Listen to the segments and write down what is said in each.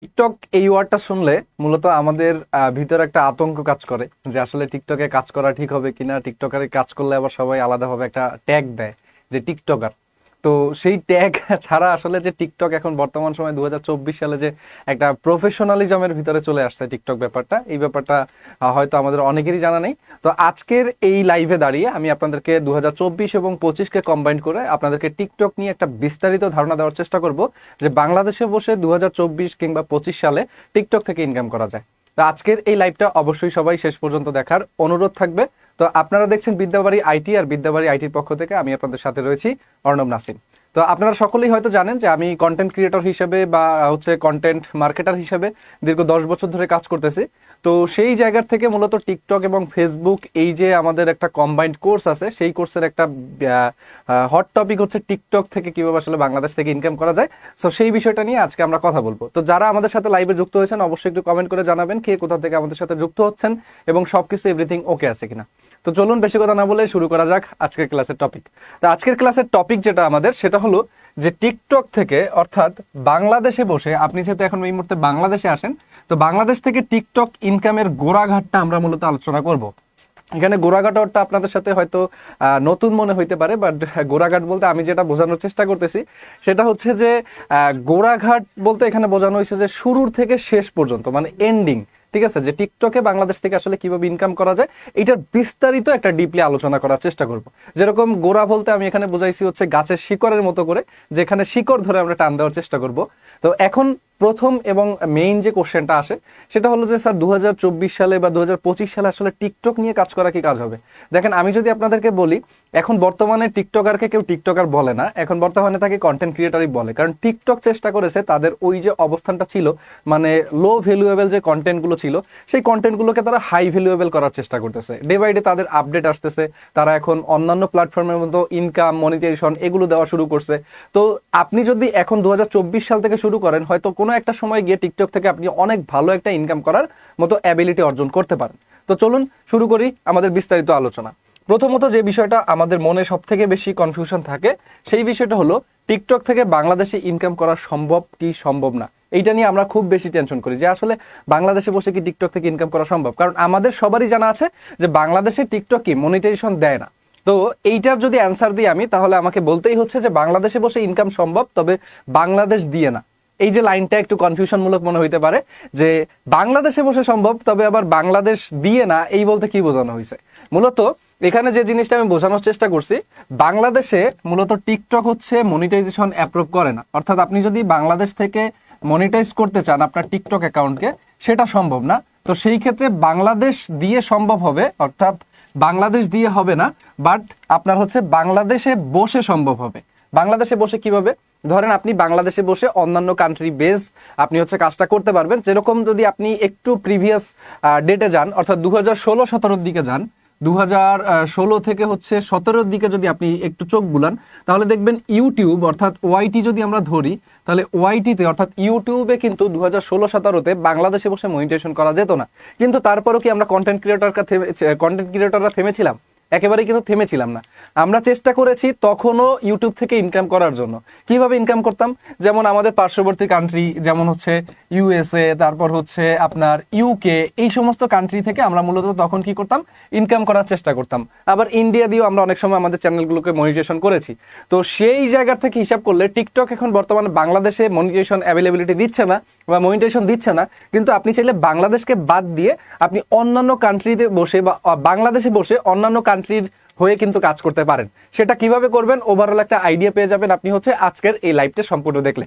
TikTok এই ওয়ার্ডটা শুনলে মূলত আমাদের ভিতরে একটা আতঙ্ক কাজ করে যে আসলে টিকটকে কাজ করা ঠিক হবে কিনা, টিকটকারে কাজ করলে আবার সবাই আলাদাভাবে একটা ট্যাগ দেয় যে টিকটকার। তো সেই ট্যাগ ছাড়া আসলে যে টিকটক এখন বর্তমান সময় 2024 সালে যে একটা প্রফেশনালিজমের ভিতরে চলে আসছে টিকটক ব্যাপারটা, এই ব্যাপারটা হয়তো আমাদের অনেকেরই জানা নেই। তো আজকের এই লাইভে দাঁড়িয়ে আমি আপনাদেরকে 2024 এবং 25কে কম্বাইন করে আপনাদেরকে টিকটক নিয়ে একটা বিস্তারিত ধারণা দেওয়ার চেষ্টা করব যে বাংলাদেশে বসে 2024 কিংবা 25 সালে টিকটক থেকে ইনকাম করা যায়। তো আজকের এই লাইভটা অবশ্যই সবাই শেষ পর্যন্ত দেখার অনুরোধ থাকবে। তো আপনারা দেখছেন বিদ্যাবাড়ি আইটি, আর বিদ্যাবাড়ি আইটির পক্ষ থেকে আমি আপনাদের সাথে রয়েছি অর্ণব নাসিম। তো আপনারা সকলেই হয়তো জানেন যে আমি কন্টেন্ট ক্রিয়েটর হিসেবে বা কন্টেন্ট মার্কেটার হিসেবে দীর্ঘ 10 বছর ধরে কাজ করতেছি। তো সেই জায়গার থেকে মূলত টিকটক এবং ফেসবুক, এই যে আমাদের একটা কম্বাইন্ড কোর্স আছে, সেই কোর্সের একটা হট টপিক হচ্ছে টিকটক থেকে কিভাবে আসলে বাংলাদেশ থেকে ইনকাম করা যায়। সো সেই বিষয়টা নিয়ে আজকে আমরা কথা বলবো। তো যারা আমাদের সাথে লাইভে যুক্ত হয়েছেন অবশ্যই একটু কমেন্ট করে জানাবেন কে কোথা থেকে আমাদের সাথে যুক্ত হচ্ছেন এবং সবকিছু এভরিথিং ওকে আছে কিনা। তো চলুন বেশি কথা না বলে শুরু করা যাক আজকের ক্লাসের টপিক। তো আজকের ক্লাসের টপিক যেটা আমাদের, সেটা হলো যে টিকটক থেকে, অর্থাৎ বাংলাদেশে বসে, আপনি যেহেতু এখন এই মুহূর্তে বাংলাদেশে আসেন, তো বাংলাদেশ থেকে টিকটক ইনকামের গোড়াঘাটটা আমরা মূলত আলোচনা করব। এখানে গোড়াঘাটটা আপনাদের সাথে হয়তো নতুন মনে হইতে পারে, বাট গোড়াঘাট বলতে আমি যেটা বোঝানোর চেষ্টা করতেছি সেটা হচ্ছে যে গোড়াঘাট বলতে এখানে বোঝানো হয়েছে যে শুরুর থেকে শেষ পর্যন্ত, মানে এন্ডিং। ঠিক আছে, যে টিকটকে বাংলাদেশ থেকে আসলে কিভাবে ইনকাম করা যায় এটার বিস্তারিত একটা ডিপলি আলোচনা করার চেষ্টা করব। যেরকম গোড়া বলতে আমি এখানে বোঝাইছি হচ্ছে গাছের শিকড়ের মতো করে, যেখানে শিকড় ধরে আমরা টান দেওয়ার চেষ্টা করব। তো এখন প্রথম এবং মেইন যে কোশ্চেনটা আসে সেটা হলো যে স্যার 2024 সালে বা 2025 সালে আসলে টিকটক নিয়ে কাজ করা কি কাজ হবে? দেখেন, আমি যদি আপনাদেরকে বলি, এখন বর্তমানে টিকটকারকে কেউ টিকটকার বলে না, এখন বর্তমানে তাকে কন্টেন্ট ক্রিয়েটরই বলে। কারণ টিকটক চেষ্টা করেছে তাদের ওই যে অবস্থানটা ছিল, মানে লো ভ্যালুয়েবল যে কন্টেন্টগুলো ছিল, সেই কন্টেন্টগুলোকে তারা হাই ভ্যালুয়েবল করার চেষ্টা করতেছে। ডে বাই ডে তাদের আপডেট আসতেছে, তারা এখন অন্যান্য প্ল্যাটফর্মের মতো ইনকাম, মনিটাইজেশন এগুলো দেওয়া শুরু করছে। তো আপনি যদি এখন 2024 সাল থেকে শুরু করেন, হয়তো কোনো একটা সময় গিয়ে টিকটক থেকে আপনি অনেক ভালো একটা ইনকাম করার মতো অ্যাবিলিটি অর্জন করতে পারেন। তো চলুন শুরু করি আমাদের বিস্তারিত আলোচনা। প্রথমত যে বিষয়টা আমাদের মনে সব থেকে বেশি কনফিউশন থাকে, সেই বিষয়টা হলো টিকটক থেকে বাংলাদেশে ইনকাম করা সম্ভব কি সম্ভব না। এইটা নিয়ে আমরা খুব বেশি টেনশন করি যে আসলে বাংলাদেশে বসে কি টিকটক থেকে ইনকাম করা সম্ভব। কারণ আমাদের সবারই জানা আছে যে বাংলাদেশে টিকটক কি মনিটাইজেশন দেয় না। তো এইটার যদি অ্যান্সার দিই আমি, তাহলে আমাকে বলতেই হচ্ছে যে বাংলাদেশে বসে ইনকাম সম্ভব, তবে বাংলাদেশ দিয়ে না। এই যে লাইনটা একটু কনফিউশনমূলক মনে হইতে পারে যে বাংলাদেশে বসে সম্ভব তবে আবার বাংলাদেশ দিয়ে না, এই বলতে কি বোঝানো হয়েছে? মূলত এখানে যে জিনিসটা আমি বোঝানোর চেষ্টা করছি, বাংলাদেশে মূলত টিকটক হচ্ছে মনিটাইজেশন অ্যাপ্রুভ করে না। অর্থাৎ আপনি যদি বাংলাদেশ থেকে মনিটাইজ করতে চান আপনার টিকটক অ্যাকাউন্টকে, সেটা সম্ভব না। তো সেই ক্ষেত্রে বাংলাদেশ দিয়ে সম্ভব হবে, অর্থাৎ বাংলাদেশ দিয়ে হবে না, বাট আপনার হচ্ছে বাংলাদেশে বসে সম্ভব হবে। বাংলাদেশে বসে কিভাবে? ধরেন আপনি বাংলাদেশে বসে অন্যান্য কান্ট্রি বেস আপনি হচ্ছে কাজটা করতে পারবেন। যেরকম যদি আপনি একটু প্রিভিয়াস ডেটে যান, অর্থাৎ 2016-17 দিকে যান, 2016 থেকে হচ্ছে 17 দিকে যদি আপনি একটু চোখ বুলান, তাহলে দেখবেন ইউটিউব অর্থাৎ ওয়াইটি যদি আমরা ধরি, তাহলে ওয়াইটিতে অর্থাৎ ইউটিউবে কিন্তু 2016-17-তে বাংলাদেশে বসে মনিটাইজেশন করা যেত না। কিন্তু তারপরও কি আমরা কন্টেন্ট ক্রিয়েটররা থেমেছিলাম? একেবারেই কিন্তু থেমেছিলাম না। আমরা চেষ্টা করেছি তখনও ইউটিউব থেকে ইনকাম করার জন্য। কিভাবে ইনকাম করতাম? যেমন আমাদের পার্শ্ববর্তী কান্ট্রি, যেমন হচ্ছে ইউএসএ, তারপর হচ্ছে আপনার ইউকে, এই সমস্ত কান্ট্রি থেকে আমরা মূলত তখন কি করতাম? ইনকাম করার চেষ্টা করতাম। আবার ইন্ডিয়া দিয়েও আমরা অনেক সময় আমাদের চ্যানেলগুলোকে মনিটাইজেশন করেছি। তো সেই জায়গা থেকে হিসাব করলে টিকটক এখন বর্তমানে বাংলাদেশে মনিটাইজেশন অ্যাভেলেবিলিটি দিচ্ছে না বা মনিটাইজেশন দিচ্ছে না, কিন্তু আপনি চাইলে বাংলাদেশকে বাদ দিয়ে আপনি অন্যান্য কান্ট্রিতে বসে বা বাংলাদেশে বসে অন্যান্য কান্ট্রির হয়ে কিন্তু কাজ করতে পারেন। সেটা কিভাবে করবেন ওভারঅল একটা আইডিয়া পেয়ে যাবেন আপনি হচ্ছে আজকের এই লাইভটা সম্পূর্ণ দেখলে।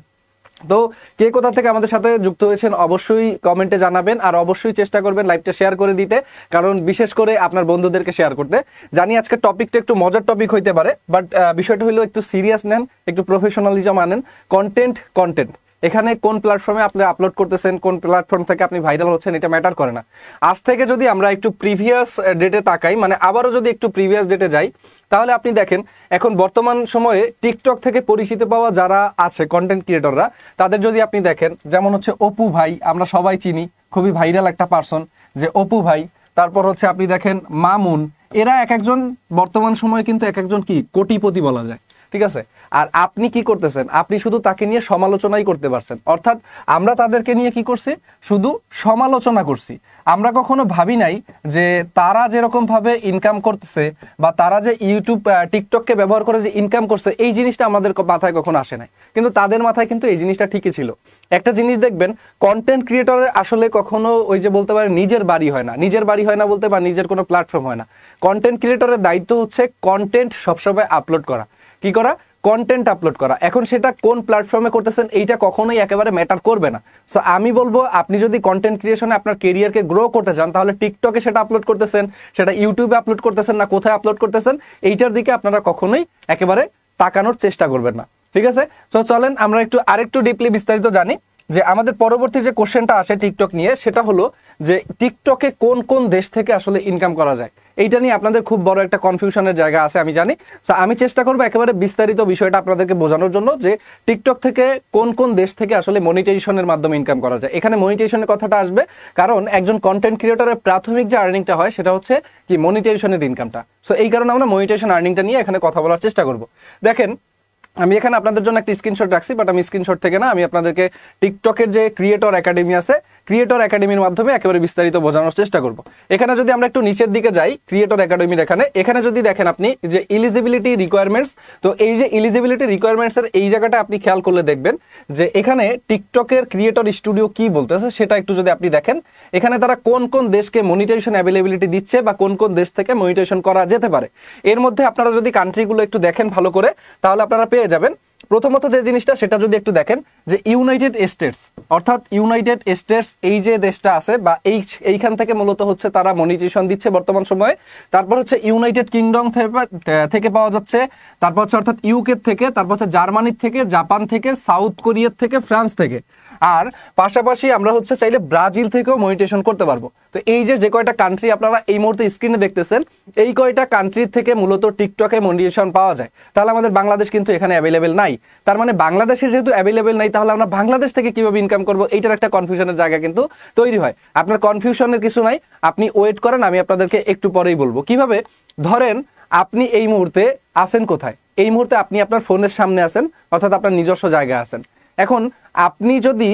তো কে কোথা থেকে আমাদের সাথে যুক্ত হয়েছেন অবশ্যই কমেন্টে জানাবেন, আর অবশ্যই চেষ্টা করবেন লাইভটা শেয়ার করে দিতে, কারণ বিশেষ করে আপনার বন্ধুদেরকে শেয়ার করতে। জানি আজকের টপিকটা একটু মজার টপিক হইতে পারে, বাট বিষয়টা হলো একটু সিরিয়াস নেন, একটু প্রফেশনালিজম আনেন। কন্টেন্ট এখানে কোন প্ল্যাটফর্মে আপনি আপলোড করতেছেন, কোন প্ল্যাটফর্ম থেকে আপনি ভাইরাল হচ্ছেন, এটা ম্যাটার করে না। আজ থেকে যদি আমরা একটু প্রিভিয়াস ডেটে তাকাই, মানে আবারও যদি একটু প্রিভিয়াস ডেটে যাই, তাহলে আপনি দেখেন এখন বর্তমান সময়ে টিকটক থেকে পরিচিত পাওয়া যারা আছে কন্টেন্ট ক্রিয়েটররা, তাদের যদি আপনি দেখেন, যেমন হচ্ছে অপু ভাই, আমরা সবাই চিনি, খুবই ভাইরাল একটা পার্সন যে অপু ভাই। তারপর হচ্ছে আপনি দেখেন মামুন, এরা এক একজন বর্তমান সময়ে কিন্তু এক একজন কি কোটিপতি বলা যায়। ঠিক আছে। আর আপনি কি করতেছেন, আপনি শুধু তাকে নিয়ে সমালোচনাই করতে পারছেন। অর্থাৎ আমরা তাদেরকে নিয়ে কি করছি, শুধু সমালোচনা করছি। আমরা কখনো ভাবি নাই যে তারা যেরকম ভাবে ইনকাম করতেছে বা তারা যে ইউটিউব টিকটককে ব্যবহার করে যে ইনকাম করছে, এই জিনিসটা আমাদের মাথায় কখনো আসে নাই, কিন্তু তাদের মাথায় কিন্তু এই জিনিসটা ঠিকই ছিল। একটা জিনিস দেখবেন, কন্টেন্ট ক্রিয়েটরের আসলে কখনো ওই যে বলতে পারে নিজের বাড়ি হয় না, নিজের বাড়ি হয় না বলতে বা নিজের কোনো প্ল্যাটফর্ম হয় না। কন্টেন্ট ক্রিয়েটরের দায়িত্ব হচ্ছে কন্টেন্ট সবসময় আপলোড করা। কি করা? কন্টেন্ট আপলোড করা। এখন সেটা কোন প্ল্যাটফর্মে করতেছেন এইটা কখনোই একেবারে ম্যাটার করবে না। সো আমি বলবো, আপনি যদি কন্টেন্ট ক্রিয়েশনে আপনার কেরিয়ারকে গ্রো করতে চান, তাহলে টিকটকে সেটা আপলোড করতেছেন, সেটা ইউটিউবে আপলোড করতেছেন না কোথায় আপলোড করতেছেন, এইটার দিকে আপনারা কখনোই একেবারে তাকানোর চেষ্টা করবেন না। ঠিক আছে, তো চলেন আমরা আরেকটু ডিপলি বিস্তারিত জানি যে আমাদের পরবর্তী যে কোশ্চেনটা আসে টিকটক নিয়ে, সেটা হলো যে টিকটকে কোন কোন দেশ থেকে আসলে ইনকাম করা যায়। এইটা নিয়ে আপনাদের খুব বড় একটা কনফিউশনের জায়গা আছে, আমি জানি। সো আমি চেষ্টা করবো একেবারে বিস্তারিত বিষয়টা আপনাদেরকে বোঝানোর জন্য যে টিকটক থেকে কোন কোন দেশ থেকে আসলে মনিটাইজেশনের মাধ্যমে ইনকাম করা যায়। এখানে মনিটাইজেশনের কথাটা আসবে, কারণ একজন কন্টেন্ট ক্রিয়েটরের প্রাথমিক যে আর্নিংটা হয় সেটা হচ্ছে কি মনিটাইজেশনের ইনকামটা। সো এই কারণে আমরা মনিটাইজেশন আর্নিংটা নিয়ে এখানে কথা বলার চেষ্টা করব। দেখেন, আমি এখানে আপনাদের জন্য একটা স্ক্রিনশট রাখছি, বাট আমি স্ক্রিনশট থেকে না, আমি আপনাদেরকে টিকটকের যে ক্রিয়েটর একাডেমি আছে, ক্রিয়েটর একাডেমির মাধ্যমে একেবারে বিস্তারিত বোঝানোর চেষ্টা করব। এখানে যদি আমরা একটু নিচের দিকে যাই, ক্রিয়েটর একাডেমির এখানে যদি দেখেন আপনি যে এলিজিবিলিটি রিকোয়ারমেন্টস, তো এই যে এলিজিবিলিটি রিকোয়ারমেন্টসের এই জায়গাটা আপনি খেয়াল করলে দেখবেন যে এখানে টিকটকের ক্রিয়েটর স্টুডিও কি বলতেছে সেটা একটু যদি আপনি দেখেন, এখানে তারা কোন কোন দেশকে মনিটাইজেশন অ্যাভেলেবিলিটি দিচ্ছে বা কোন কোন দেশ থেকে মনিটাইজেশন করা যেতে পারে। এর মধ্যে আপনারা যদি কান্ট্রিগুলো একটু দেখেন ভালো করে, তাহলে আপনারা পেয়ে যাবেন। প্রথমত যে জিনিসটা সেটা যদি একটু দেখেন যে ইউনাইটেড স্টেটস, অর্থাৎ ইউনাইটেড স্টেটস এই যে দেশটা আছে বা এইখান থেকে মূলত হচ্ছে তারা মনিটাইজেশন দিচ্ছে বর্তমান সময়ে। তারপর হচ্ছে ইউনাইটেড কিংডম থেকে পাওয়া যাচ্ছে, তারপর হচ্ছে অর্থাৎ ইউকে থেকে, তারপর হচ্ছে জার্মানির থেকে, জাপান থেকে, সাউথ কোরিয়ার থেকে, ফ্রান্স থেকে, আর পাশাপাশি আমরা হচ্ছে চাইলে ব্রাজিল থেকেও মনিটাইজেশন করতে পারবো। তো এই যে কয়টা কান্ট্রি আপনারা এই মুহূর্তে স্ক্রিনে দেখতেছেন, এই কয়টা কান্ট্রি থেকে মূলত টিকটকে মনিটাইজেশন পাওয়া যায়। তাহলে আমাদের বাংলাদেশ কিন্তু এখানে অ্যাভেলেবেল নাই। তার মানে বাংলাদেশে যেহেতু অ্যাভেলেবেল নাই, তাহলে আমরা বাংলাদেশ থেকে কিভাবে ইনকাম করবো, এইটার একটা কনফিউশনের জায়গা কিন্তু তৈরি হয়। আপনার কনফিউশনের কিছু নাই, আপনি ওয়েট করেন, আমি আপনাদেরকে একটু পরেই বলবো কিভাবে। ধরেন আপনি এই মুহূর্তে আছেন কোথায়, এই মুহূর্তে আপনি আপনার ফোনের সামনে আছেন, অর্থাৎ আপনার নিজস্ব জায়গায় আছেন। এখন আপনি যদি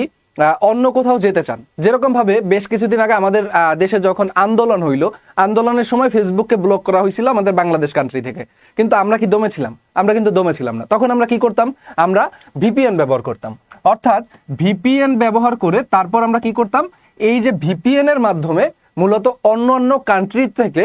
অন্য কোথাও যেতে চান, যেরকম ভাবে বেশ কিছুদিন আগে আমাদের দেশে যখন আন্দোলন হইল, আন্দোলনের সময় ফেসবুককে ব্লক করা হয়েছিল আমাদের বাংলাদেশ কান্ট্রি থেকে, কিন্তু আমরা কি দমে ছিলাম? আমরা কিন্তু দমে ছিলাম না। তখন আমরা কি করতাম? আমরা ভিপিএন ব্যবহার করতাম। অর্থাৎ ভিপিএন ব্যবহার করে তারপর আমরা কি করতাম, এই যে ভিপিএন এর মাধ্যমে মূলত অন্য অন্য কান্ট্রি থেকে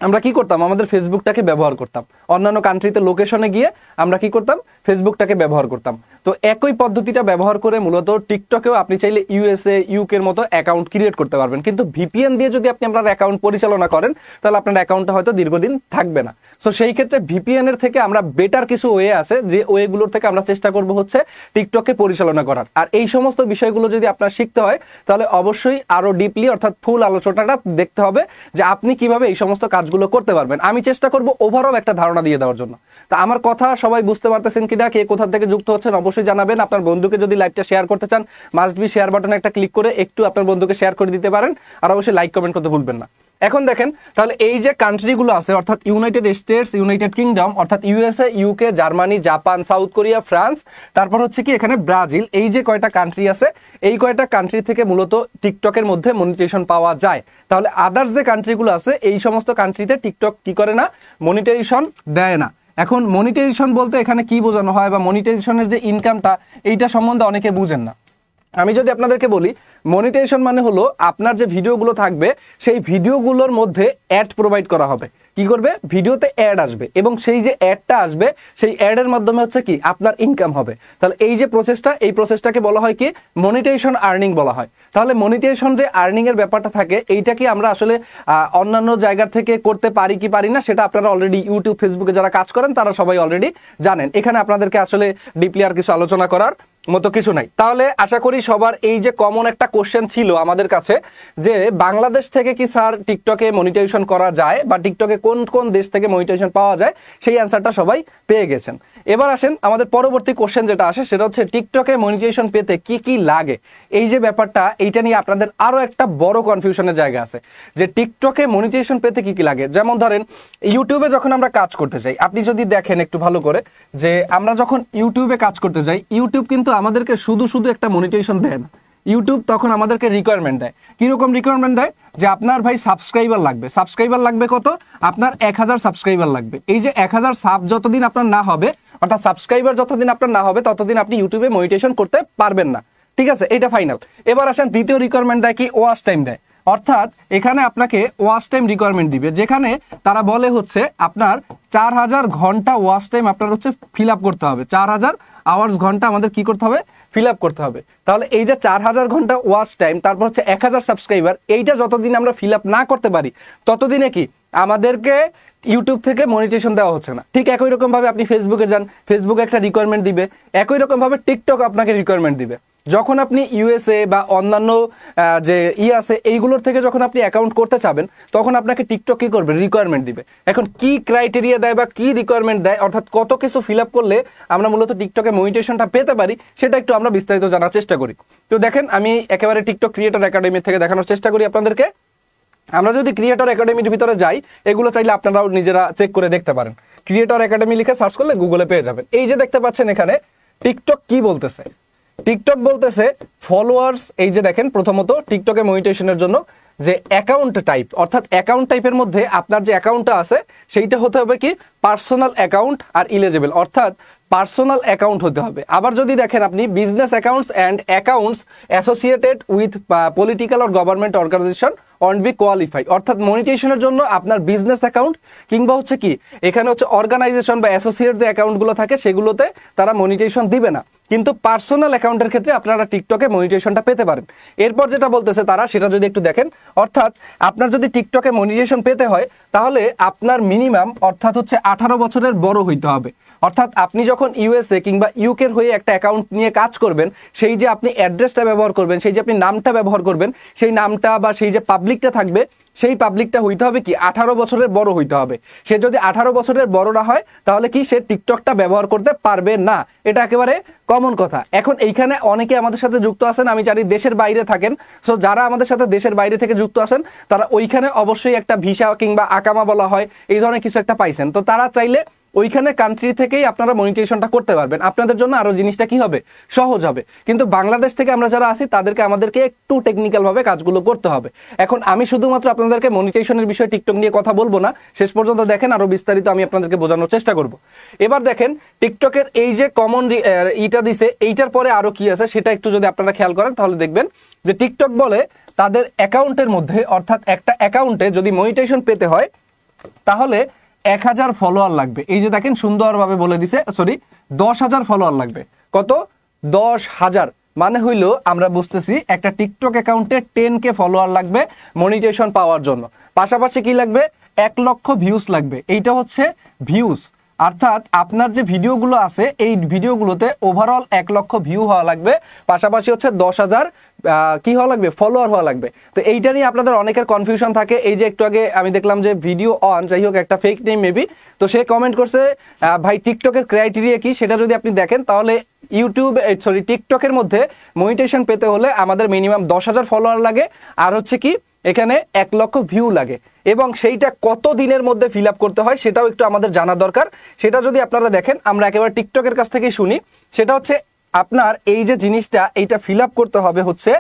আমরা কি করতাম, আমাদের ফেসবুকটাকে ব্যবহার করতাম। অন্যান্য কান্ট্রিতে লোকেশনে গিয়ে আমরা কি করতাম, ফেসবুকটাকে ব্যবহার করতাম। তো একই পদ্ধতিটা ব্যবহার করে মূলত টিকটকেও আপনি চাইলে ইউএসএ, ইউকের মতো অ্যাকাউন্ট ক্রিয়েট করতে পারবেন। কিন্তু ভিপিএন দিয়ে যদি আপনি আপনার অ্যাকাউন্ট পরিচালনা করেন, তাহলে আপনার অ্যাকাউন্টটা হয়তো দীর্ঘদিন থাকবে না। সো সেই ক্ষেত্রে ভিপিএন এর থেকে আমরা বেটার কিছু ওয়ে আছে, যে ওয়েগুলোর থেকে আমরা চেষ্টা করব হচ্ছে টিকটককে পরিচালনা করার। আর এই সমস্ত বিষয়গুলো যদি আপনার শিখতে হয়, তাহলে অবশ্যই আরো ডিপলি অর্থাৎ ফুল আলোচনাটা দেখতে হবে যে আপনি কিভাবে এই সমস্ত কাজগুলো করতে পারবেন। আমি চেষ্টা করব ওভারঅল একটা ধারণা দিয়ে দেওয়ার জন্য। তা আমার কথা সবাই বুঝতে পারতেছেন কিনা, কে কোথা থেকে যুক্ত হচ্ছেন অবশ্যই জানাবেন। আপনার বন্ধুকে যদি লাইভটা শেয়ার করতে চান, মাস্ট বি শেয়ার বাটনে একটা ক্লিক করে একটু আপনার বন্ধুকে শেয়ার করে দিতে পারেন, আর অবশ্যই লাইক কমেন্ট করতে ভুলবেন না। এখন দেখেন, তাহলে এই যে কান্ট্রিগুলো আছে, অর্থাৎ ইউনাইটেড স্টেটস, ইউনাইটেড কিংডম, অর্থাৎ USA, UK, Germany, Japan, south Korea, France, তারপর হচ্ছে কি এখানে ব্রাজিল, এই যে কয়টা কান্ট্রি আছে, এই কয়টা কান্ট্রি থেকে মূলত টিকটকের মধ্যে মনিটাইজেশন পাওয়া যায়। তাহলে আদার্স যে কান্ট্রিগুলো আছে, এই সমস্ত কান্ট্রিতে টিকটক কি করে না, মনিটাইজেশন দেয় না। এখন মনিটাইজেশন বলতে এখানে কি বোঝানো হয়, বা মনিটাইজেশনের যে ইনকামটা, এইটা সম্বন্ধে অনেকে বুঝেন না। আমি যদি আপনাদেরকে বলি, মনিটাইজেশন মানে হলো আপনার যে ভিডিওগুলো থাকবে, সেই ভিডিওগুলোর মধ্যে অ্যাড প্রোভাইড করা হবে। কি করবে, ভিডিওতে অ্যাড আসবে, এবং সেই যে অ্যাডটা আসবে, সেই অ্যাডের মাধ্যমে হচ্ছে কি আপনার ইনকাম হবে। তাহলে এই যে প্রসেসটা, এই প্রসেসটাকে বলা হয় কি, মনিটাইজেশন আর্নিং বলা হয়। তাহলে মনিটাইজেশন যে আর্নিং এর ব্যাপারটা থাকে, এইটা কি আমরা আসলে অন্যান্য জায়গা থেকে করতে পারি কি পারি না, সেটা আপনারা অলরেডি ইউটিউব, ফেসবুকে যারা কাজ করেন তারা সবাই অলরেডি জানেন। এখানে আপনাদেরকে আসলে ডিপলি আর কিছু আলোচনা করার মতো কিছু নাই। তাহলে আশা করি সবার এই যে কমন একটা কোশ্চেন ছিল আমাদের কাছে, যে বাংলাদেশ থেকে কি স্যার টিকটকে মনিটাইজেশন করা যায়, বা টিকটকে কোন কোন দেশ থেকে মনিটাইজেশন পাওয়া যায়, সেই অ্যান্সারটা সবাই পেয়ে গেছেন। এবার আসেন আমাদের পরবর্তী কোশ্চেন যেটা আসে সেটা হচ্ছে টিকটকে মনিটাইজেশন পেতে কি কি লাগে। এই যে ব্যাপারটা, এইটা নিয়ে আপনাদের আরো একটা বড় কনফিউশনের জায়গা আছে যে টিকটকে মনিটাইজেশন পেতে কি কি লাগে। যেমন ধরেন ইউটিউবে যখন আমরা কাজ করতে চাই, আপনি যদি দেখেন একটু ভালো করে যে আমরা যখন ইউটিউবে কাজ করতে যাই, ইউটিউব কিন্তু আমাদেরকে শুধু শুধু একটা মনিটাইজেশন দেয় না। ইউটিউব তখন আমাদেরকে রিকোয়ারমেন্ট দেয়। কীরকম রিকোয়ারমেন্ট দেয়? যে আপনার ভাই সাবস্ক্রাইবার লাগবে। সাবস্ক্রাইবার লাগবে কত? আপনার 1000 সাবস্ক্রাইবার লাগবে। এই যে 1000 সাব যতদিন আপনার না হবে, অর্থাৎ সাবস্ক্রাইবার যতদিন আপনার না হবে, ততদিন আপনি ইউটিউবে মনিটাইজেশন করতে পারবেন না। ঠিক আছে, এটা ফাইনাল। এবার আসেন দ্বিতীয় রিকোয়ারমেন্ট দেয় কি? ওয়াচ টাইম দেয়। অর্থাৎ এখানে আপনাকে ওয়াচ টাইম রিকোয়ারমেন্ট দিবে, যেখানে তারা বলে হচ্ছে আপনার 4000 ঘন্টা ওয়াচ টাইম আপনার হচ্ছে ফিল আপ করতে হবে। 4000 আওয়ার্স ঘন্টা আমাদের কি করতে হবে? ফিল আপ করতে হবে। তাহলে এই যে 4000 ঘন্টা ওয়াচ টাইম, তারপর হচ্ছে 1000 সাবস্ক্রাইবার, এইটা যতদিন আমরা ফিল আপ না করতে পারি ততদিনে কি আমাদেরকে ইউটিউব থেকে মনিটাইজেশন দেওয়া হচ্ছে না। ঠিক একই রকম ভাবে আপনি ফেসবুকে যান, ফেসবুকে একটা রিকোয়ারমেন্ট দিবে। একই রকম ভাবে টিকটক আপনাকে রিকোয়ারমেন্ট দিবে। যখন আপনি ইউএসএ বা অন্যান্য যে আছে এইগুলোর থেকে যখন আপনি অ্যাকাউন্ট করতে চাবেন, তখন আপনাকে টিকটক কি করবে? রিকোয়ারমেন্ট দিবে। এখন কি ক্রাইটেরিয়া দেয় বা কি রিকোয়ারমেন্ট দেয়, অর্থাৎ কত কিছু ফিল আপ করলে আমরা মূলত টিকটকে মনিটাইজেশনটা পেতে পারি, সেটা একটু আমরা বিস্তারিত জানার চেষ্টা করি। তো দেখেন, আমি একেবারে টিকটক ক্রিয়েটর একাডেমি থেকে দেখানোর চেষ্টা করি আপনাদেরকে। আমরা যদি ক্রিয়েটর একাডেমির ভিতরে যাই, এগুলো চাইলে আপনারাও নিজেরা চেক করে দেখতে পারেন। ক্রিয়েটর একাডেমি লিখে সার্চ করলে গুগলে পেয়ে যাবেন। এই যে দেখতে পাচ্ছেন এখানে টিকটক কি বলতেছে? টিকটক বলতেছে ফলোয়ার্স। এই যে দেখেন, প্রথমত টিকটকে মনিটাইজেশনের জন্য যে অ্যাকাউন্ট টাইপ, অর্থাৎ অ্যাকাউন্ট টাইপের মধ্যে আপনার যে অ্যাকাউন্টটা আছে সেইটা হতে হবে কি? পার্সোনাল অ্যাকাউন্ট আর ইলিজিবল, অর্থাৎ পার্সোনাল অ্যাকাউন্ট হতে হবে। আবার যদি দেখেন আপনি business accounts and accounts associated with political or government organization on be qualify, অর্থাৎ মনিটাইজেশনের জন্য আপনার বিজনেস অ্যাকাউন্ট কিংবা হচ্ছে কি এখানে হচ্ছে অর্গানাইজেশন বা অ্যাসোসিয়েট যে অ্যাকাউন্টগুলো থাকে সেগুলোতে তারা মনিটাইজেশন দিবে না, কিন্তু পার্সোনাল অ্যাকাউন্টের ক্ষেত্রে আপনারা টিকটকে মনিটাইজেশনটা পেতে পারেন। এরপর যেটা বলতেছে তারা, সেটা যদি একটু দেখেন, অর্থাৎ আপনার যদি টিকটকে মনিটাইজেশন পেতে হয় তাহলে আপনার মিনিমাম অর্থাৎ হচ্ছে 18 বছরের বড় হইতে হবে। অর্থাৎ আপনি যখন ইউএসএ কিংবা ইউকের হয়ে একটা অ্যাকাউন্ট নিয়ে কাজ করবেন, সেই যে আপনি অ্যাড্রেসটা ব্যবহার করবেন, সেই যে আপনি নামটা ব্যবহার করবেন, সেই নামটা বা সেই যে পাবলিকটা থাকবে, সেই পাবলিকটা হইতে হবে কি 18 বছরের বড় হইতে হবে। সে যদি 18 বছরের বড় না হয় তাহলে কি সে টিকটকটা ব্যবহার করতে পারবে না। এটা একেবারে কমন কথা। এখন এইখানে অনেকে আমাদের সাথে যুক্ত আছেন, আমি জানি দেশের বাইরে থাকেন। সো যারা আমাদের সাথে দেশের বাইরে থেকে যুক্ত আছেন তারা ওইখানে অবশ্যই একটা ভিসা কিংবা আকামা বলা হয় এই ধরনের কিছু একটা পাইছেন। তো তারা চাইলে ওইখানে কান্ট্রি থেকেই আপনারা মনিটাইজেশনটা করতে পারবেন। আপনাদের জন্য আরো জিনিসটা কি হবে? সহজ হবে। কিন্তু বাংলাদেশ থেকে আমরা যারা আছি আমাদেরকে একটু টেকনিক্যাল ভাবে কাজগুলো করতে হবে। এখন আমি শুধুমাত্র আপনাদেরকে মনিটাইজেশনের বিষয়ে টিকটক নিয়ে কথা বলবো না, শেষ পর্যন্ত দেখেন, আরো বিস্তারিত আমি আপনাদেরকে বোঝানোর চেষ্টা করব। এবার দেখেন টিকটকের এই যে কমন ইটা দিছে, এইটার পরে আরো কি আছে সেটা একটু যদি আপনারা খেয়াল করেন তাহলে দেখবেন যে টিকটক বলে তাদের অ্যাকাউন্টের মধ্যে, অর্থাৎ একটা অ্যাকাউন্টে যদি মনিটাইজেশন পেতে হয় তাহলে 1000 ফলোয়ার লাগবে। এই যে দেখেন সুন্দরভাবে বলে দিছে, সরি 10,000 ফলোয়ার লাগবে। কত? 10,000। মানে হইলো আমরা বুঝতেছি একটা টিকটক অ্যাকাউন্টে 10K ফলোয়ার লাগবে মনিটাইজেশন পাওয়ার জন্য। পাশাপাশি কি লাগবে? 1 লক্ষ ভিউজ লাগবে। এইটা হচ্ছে ভিউজ, অর্থাৎ আপনার যে ভিডিওগুলো আছে এই ভিডিওগুলোতে ওভারঅল 1 লক্ষ ভিউ হওয়া লাগবে। পাশাপাশি হচ্ছে 10,000 কি হওয়া লাগবে? ফলোয়ার হওয়া লাগবে। তো এইটা নিয়ে আপনাদের অনেকের কনফিউশন থাকে। এই যে একটু আগে আমি দেখলাম যে ভিডিও অন, যাই হোক একটা ফেক নেম মেবি, তো সে কমেন্ট করছে ভাই টিকটকের ক্রাইটেরিয়া কি, সেটা যদি আপনি দেখেন তাহলে টিকটকের মধ্যে মনিটাইজেশন পেতে হলে আমাদের মিনিমাম 10,000 ফলোয়ার লাগে, আর হচ্ছে কি এখানে 1 লক্ষ ভিউ লাগে, এবং সেইটা কত দিনের মধ্যে ফিল আপ করতে হয় সেটাও একটু আমাদের জানা দরকার। সেটা যদি আপনারা দেখেন, আমরা একেবারে টিকটকের কাছ থেকেই শুনি। সেটা হচ্ছে আপনার এই যে জিনিসটা, এইটা ফিল আপ করতে হবে হচ্ছে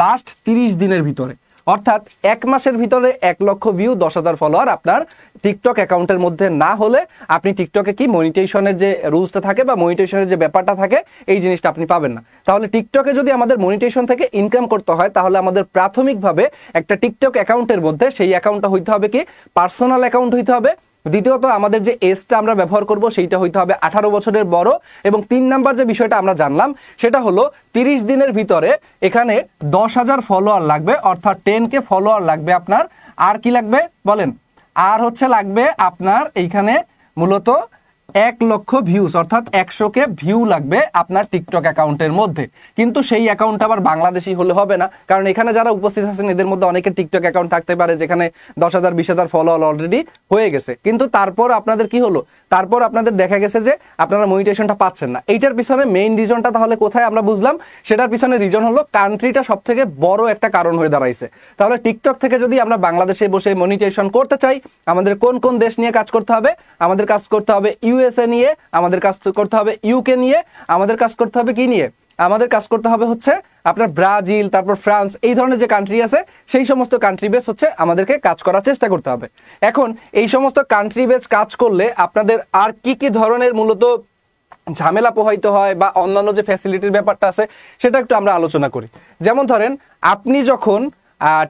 লাস্ট 30 দিনের ভিতরে, অর্থাৎ 1 মাসের ভিতরে 1 লক্ষ ভিউ, 10,000 ফলোয়ার আপনার টিকটক অ্যাকাউন্টের মধ্যে না হলে আপনি টিকটকে কি মনিটাইজেশনের যে রুলসটা থাকে বা মনিটাইজেশনের যে ব্যাপারটা থাকে এই জিনিসটা আপনি পাবেন না। তাহলে টিকটকে যদি আমাদের মনিটাইজেশন থেকে ইনকাম করতে হয় তাহলে আমাদের প্রাথমিকভাবে একটা টিকটক অ্যাকাউন্টের মধ্যে সেই অ্যাকাউন্টটা হইতে হবে কি পার্সোনাল অ্যাকাউন্ট হইতে হবে। দ্বিতীয়ত আমাদের যে এজটা আমরা ব্যবহার করব সেইটা হইতে হবে 18 বছরের বড়। এবং 3 নাম্বার যে বিষয়টা আমরা জানলাম সেটা হলো 30 দিনের ভিতরে এখানে 10,000 ফলোয়ার লাগবে, অর্থাৎ 10K ফলোয়ার লাগবে আপনার। আর কি লাগবে বলেন? আর হচ্ছে লাগবে আপনার এইখানে মূলত 1,00,000 ভিউজ, অর্থাৎ 100K ভিউ লাগবে আপনার টিকটক অ্যাকাউন্টের মধ্যে। কিন্তু সেই অ্যাকাউন্ট আবার বাংলাদেশি হলে হবে না, কারণ এখানে যারা উপস্থিত আছেন এদের মধ্যে অনেকের টিকটক অ্যাকাউন্ট থাকতে পারে যেখানে 10,000 20,000 ফলোয়ার অলরেডি হয়ে গেছে, কিন্তু তারপর আপনাদের কি হলো, তারপর আপনাদের দেখা গেছে যে আপনারা মনিটাইজেশনটা পাচ্ছেন না। এইটার পিছনে মেইন রিজনটা তাহলে কোথায় আমরা বুঝলাম, সেটার পিছনে রিজন হলো কান্ট্রিটা সব থেকে বড় একটা কারণ হয়ে দাঁড়াইছে। তাহলে টিকটক থেকে যদি আমরা বাংলাদেশে বসে মনিটাইজেশন করতে চাই, আমাদের কোন কোন দেশ নিয়ে কাজ করতে হবে? আমাদের কাজ করতে হবে ইউএসএ নিয়ে, আমাদের কাজ করতে হবে ইউকে নিয়ে, আমাদের কাজ করতে হবে কি নিয়ে? আমাদের কাজ করতে হবে হচ্ছে আপনার ব্রাজিল, তারপর ফ্রান্স, এই ধরনের যে কান্ট্রি আছে সেই সমস্ত কান্ট্রি বেস হচ্ছে আমাদেরকে কাজ করার চেষ্টা করতে হবে। এখন এই সমস্ত কান্ট্রি বেস কাজ করলে আপনাদের আর কি কি ধরনের মূলত ঝামেলা পোহাইতে হয় বা অন্যান্য যে ফ্যাসিলিটির ব্যাপারটা আছে সেটা একটু আমরা আলোচনা করি। যেমন ধরেন আপনি যখন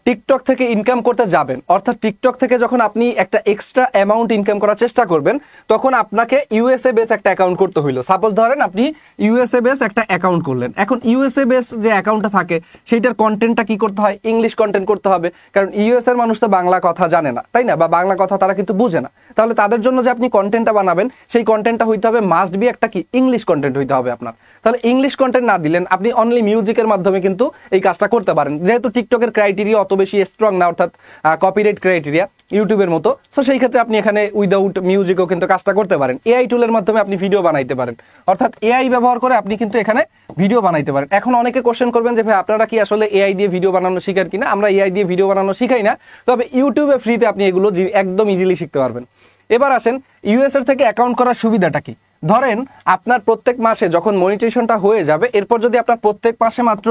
টিকটক থেকে ইনকাম করতে যাবেন, অর্থাৎ টিকটক থেকে যখন আপনি একটা এক্সট্রা অ্যামাউন্ট ইনকাম করার চেষ্টা করবেন, তখন আপনাকে ইউএসএ বেস একটা অ্যাকাউন্ট করতে হইলো। সাপোজ ধরেন আপনি ইউএসএ বেস একটা অ্যাকাউন্ট করলেন। এখন ইউএসএ বেস যে অ্যাকাউন্টটা থাকে সেইটার কন্টেন্টটা কি করতে হয়? ইংলিশ কন্টেন্ট করতে হবে, কারণ ইউএস এর মানুষ তো বাংলা কথা জানে না, তাই না? বা বাংলা কথা তারা কিন্তু বুঝে না। তাহলে তাদের জন্য যে আপনি কন্টেন্টটা বানাবেন সেই কন্টেন্টটা হইতে হবে মাস্ট বি একটা কি ইংলিশ কন্টেন্ট হইতে হবে আপনার। তাহলে ইংলিশ কন্টেন্ট না দিলেন আপনি অনলি মিউজিকের মাধ্যমে কিন্তু এই কাজটা করতে পারেন, যেহেতু টিকটকের ক্রাইটেরিয়া অত বেশি স্ট্রং না, অর্থাৎ কপিরাইট ক্রাইটেরিয়া ইউটিউবের মতো। সো সেই ক্ষেত্রে আপনি এখানে উইদাউট মিউজিকও কিন্তু কাজটা করতে পারেন। এআই টুলের মাধ্যমে আপনি ভিডিও বানাইতে পারেন, অর্থাৎ এআই ব্যবহার করে আপনি কিন্তু এখানে ভিডিও বানাইতে পারেন। এখন অনেকে কোশ্চেন করবেন যে ভাই আপনারা কি আসলে এআই দিয়ে ভিডিও বানানো শিখার কিনা? আমরা এআই দিয়ে ভিডিও বানানো শিখাই না, তবে ইউটিউবে ফ্রিতে আপনি এগুলো একদম ইজিলি শিখতে পারবেন। এবার আসেন ইউএস এর থেকে অ্যাকাউন্ট করার সুবিধাটা কি। ধরেন আপনার প্রত্যেক মাসে যখন মনিটাইজেশনটা হয়ে যাবে, এরপর যদি আপনার প্রত্যেক মাসে মাত্র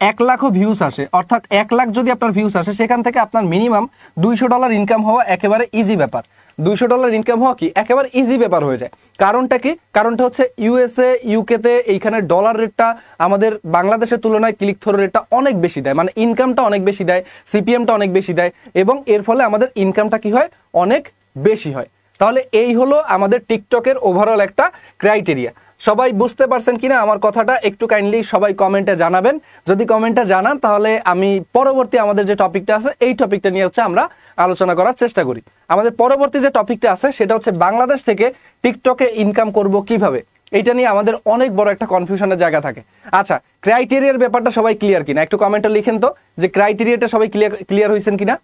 1,00,000 ভিউস আসে, অর্থাৎ 1,00,000 যদি আপনার ভিউস আসে, সেখান থেকে আপনার মিনিমাম $200 ইনকাম হওয়া একেবারে ইজি ব্যাপার। $200 ইনকাম হওয়া কি একেবারে ইজি ব্যাপার হয়ে যায়। কারণটা কি? কারণটা হচ্ছে ইউএসএ ইউকেতে এইখানে ডলার রেটটা আমাদের বাংলাদেশের তুলনায় ক্লিক থ্রো রেটটা অনেক বেশি দেয়, মানে ইনকামটা অনেক বেশি দেয়, সিপিএমটা অনেক বেশি দেয়, এবং এর ফলে আমাদের ইনকামটা কি হয়? অনেক বেশি হয়। তাহলে এই হলো আমাদের টিকটকের ওভারঅল একটা ক্রাইটেরিয়া। সবাই বুঝতে পারছেন কিনা আমার কথাটা একটু কাইন্ডলি সবাই কমেন্টে জানাবেন। যদি কমেন্টে জানান তাহলে আমি পরবর্তী আমাদের যে টপিকটা আছে এই টপিকটা নিয়ে হচ্ছে আমরা আলোচনা করার চেষ্টা করি। আমাদের পরবর্তী যে টপিকটা আছে সেটা হচ্ছে বাংলাদেশ থেকে টিকটকে ইনকাম করব কিভাবে। এইটা নিয়ে আমাদের অনেক বড় একটা কনফিউশনের জায়গা থাকে। আচ্ছা, ক্রাইটেরিয়ার ব্যাপারটা সবাই ক্লিয়ার কিনা একটু কমেন্টে লিখেন তো, যে ক্রাইটেরিয়াটা সবাই ক্লিয়ার হয়েছেন কিনা,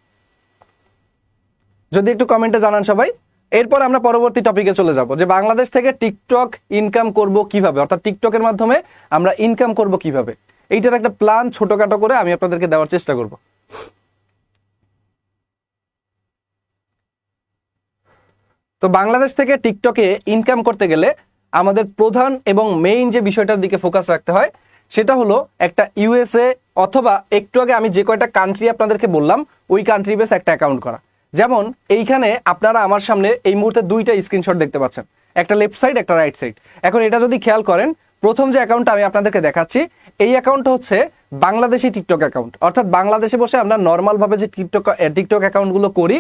যদি একটু কমেন্টে জানান সবাই। এরপর আমরা পরবর্তী টপিকে চলে যাব, যে বাংলাদেশ থেকে টিকটক ইনকাম করব কিভাবে, অর্থাৎ টিকটকের মাধ্যমে আমরা ইনকাম করব কিভাবে, এইটার একটা প্ল্যান ছোটখাটো করে আমি আপনাদেরকে দেওয়ার চেষ্টা করব। তো বাংলাদেশ থেকে টিকটকে ইনকাম করতে গেলে আমাদের প্রধান এবং মেইন যে বিষয়টার দিকে ফোকাস রাখতে হয় সেটা হলো একটা ইউএসএ অথবা একটু আগে আমি যে কয়টা কান্ট্রি আপনাদেরকে বললাম ওই কান্ট্রি বেস একটা অ্যাকাউন্ট করা। যেমন এইখানে আপনারা আমার সামনে এই মুহূর্তে দুইটা স্ক্রিনশট দেখতে পাচ্ছেন, একটা লেফট সাইড একটা রাইট সাইড। এখন এটা যদি খেয়াল করেন, প্রথম যে অ্যাকাউন্টটা আমি আপনাদেরকে দেখাচ্ছি এই অ্যাকাউন্টটা হচ্ছে বাংলাদেশি টিকটক অ্যাকাউন্ট, অর্থাৎ বাংলাদেশে বসে আমরা নর্মালভাবে যে টিকটক অ্যাকাউন্টগুলো করি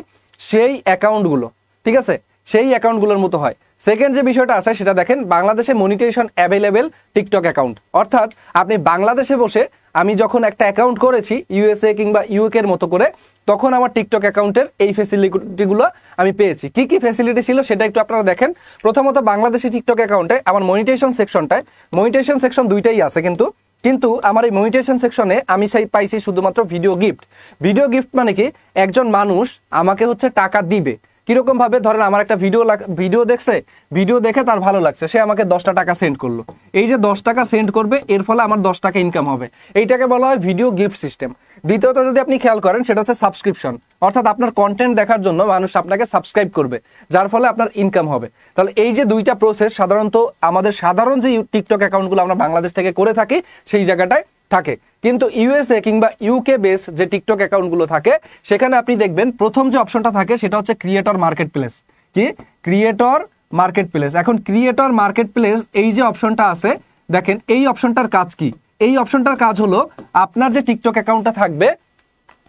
সেই অ্যাকাউন্টগুলো, ঠিক আছে, সেই অ্যাকাউন্টগুলোর মতো হয়। সেকেন্ড যে বিষয়টা আছে সেটা দেখেন, বাংলাদেশে মনিটাইজেশন অ্যাভেলেবেল টিকটক অ্যাকাউন্ট, অর্থাৎ আপনি বাংলাদেশে বসে আমি যখন একটা অ্যাকাউন্ট করেছি ইউএসএ কিংবা ইউকে এর মতো করে, তখন আমার টিকটক অ্যাকাউন্টের এই ফেসিলিটিগুলো আমি পেয়েছি। কি কি ফেসিলিটি ছিল সেটা একটু আপনারা দেখেন। প্রথমত বাংলাদেশি টিকটক অ্যাকাউন্টে আমার মনিটাইজেশন সেকশন দুইটাই আছে, কিন্তু আমার এই মনিটাইজেশন সেকশনে আমি সেই পাইছি শুধুমাত্র ভিডিও গিফট। ভিডিও গিফট মানে কি, একজন মানুষ আমাকে হচ্ছে টাকা দিবে। কিরকম ভাবে, ধরেন আমার একটা ভিডিও দেখছে, ভিডিও দেখে তার ভালো লাগছে, সে আমাকে 10টা টাকা সেন্ড করলো। এই যে 10 টাকা সেন্ড করবে, এর ফলে আমার 10 টাকা ইনকাম হবে, এইটাকে বলা হয় ভিডিও গিফট সিস্টেম। দ্বিতীয়ত যদি আপনি খেয়াল করেন সেটা হচ্ছে সাবস্ক্রিপশন, অর্থাৎ আপনার কন্টেন্ট দেখার জন্য মানুষ আপনাকে সাবস্ক্রাইব করবে, যার ফলে আপনার ইনকাম হবে। তাহলে এই যে দুইটা প্রসেস সাধারণত আমাদের সাধারণ যে টিকটক অ্যাকাউন্টগুলো আমরা বাংলাদেশ থেকে করে থাকি সেই জায়গাটায় থাকে। কিন্তু ইউএসএ কিংবা ইউকে বেস যে টিকটক অ্যাকাউন্টগুলো থাকে সেখানে আপনি দেখবেন প্রথম যে অপশনটা থাকে সেটা হচ্ছে ক্রিয়েটর মার্কেট প্লেস। কি? Creator market place. এখন ক্রিয়েটর মার্কেট প্লেস এই যে অপশনটা আছে, দেখেন এই অপশনটার কাজ কি? এই অপশনটার কাজ হলো আপনার যে টিকটক অ্যাকাউন্টটা থাকবে